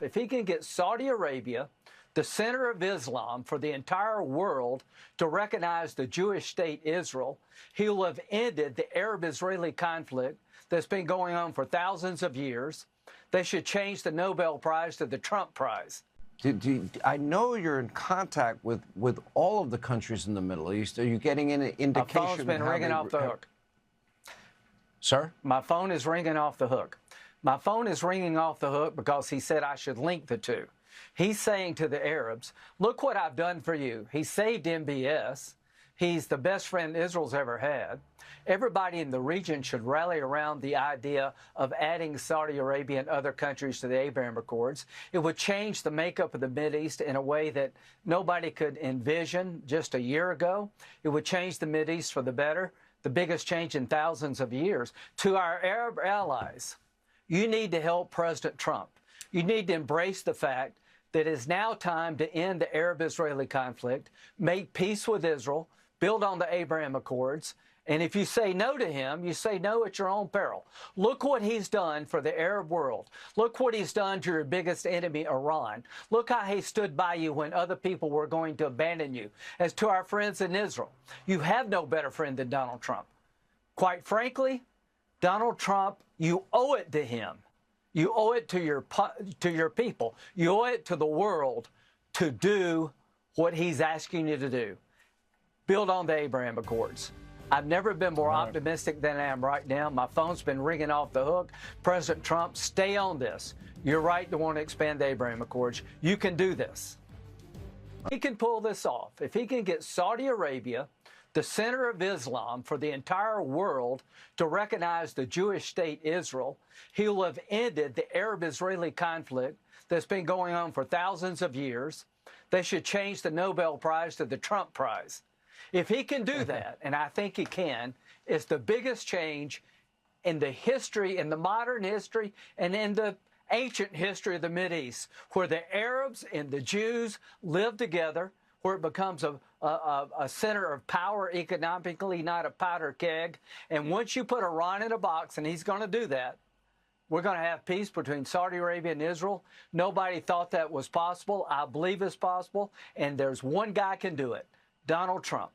If he can get Saudi Arabia, the center of Islam for the entire world, to recognize the Jewish state Israel, he will have ended the Arab-Israeli conflict that's been going on for thousands of years. They should change the Nobel Prize to the Trump Prize. I know you're in contact with all of the countries in the Middle East. Are you getting any indication? My phone's been ringing off the hook. Sir? My phone is ringing off the hook. My phone is ringing off the hook because he said I should link the two. He's saying to the Arabs, look what I've done for you. He saved MBS. He's the best friend Israel's ever had. Everybody in the region should rally around the idea of adding Saudi Arabia and other countries to the Abraham Accords. It would change the makeup of the Mideast in a way that nobody could envision just a year ago. It would change the Mideast for the better, the biggest change in thousands of years. To our Arab allies, you need to help President Trump. You need to embrace the fact that it's now time to end the Arab-Israeli conflict, make peace with Israel, build on the Abraham Accords, and if you say no to him, you say no at your own peril. Look what he's done for the Arab world. Look what he's done to your biggest enemy, Iran. Look how he stood by you when other people were going to abandon you. As to our friends in Israel, you have no better friend than Donald Trump. Quite frankly, Donald Trump, you owe it to him. You owe it to your people. You owe it to the world to do what he's asking you to do. Build on the Abraham Accords. I've never been more optimistic than I am right now. My phone's been ringing off the hook. President Trump, stay on this. You're right to want to expand the Abraham Accords. You can do this. He can pull this off. If he can get Saudi Arabia, the center of Islam for the entire world, to recognize the Jewish state Israel, he will have ended the Arab-Israeli conflict that's been going on for thousands of years. They should change the Nobel Prize to the Trump Prize. If he can do that, and I think he can, it's the biggest change in the history, in the modern history, and in the ancient history of the Mideast, where the Arabs and the Jews live together, where it becomes a center of power economically, not a powder keg. And once you put Iran in a box, and he's going to do that, we're going to have peace between Saudi Arabia and Israel. Nobody thought that was possible. I believe it's possible. And there's one guy can do it, Donald Trump.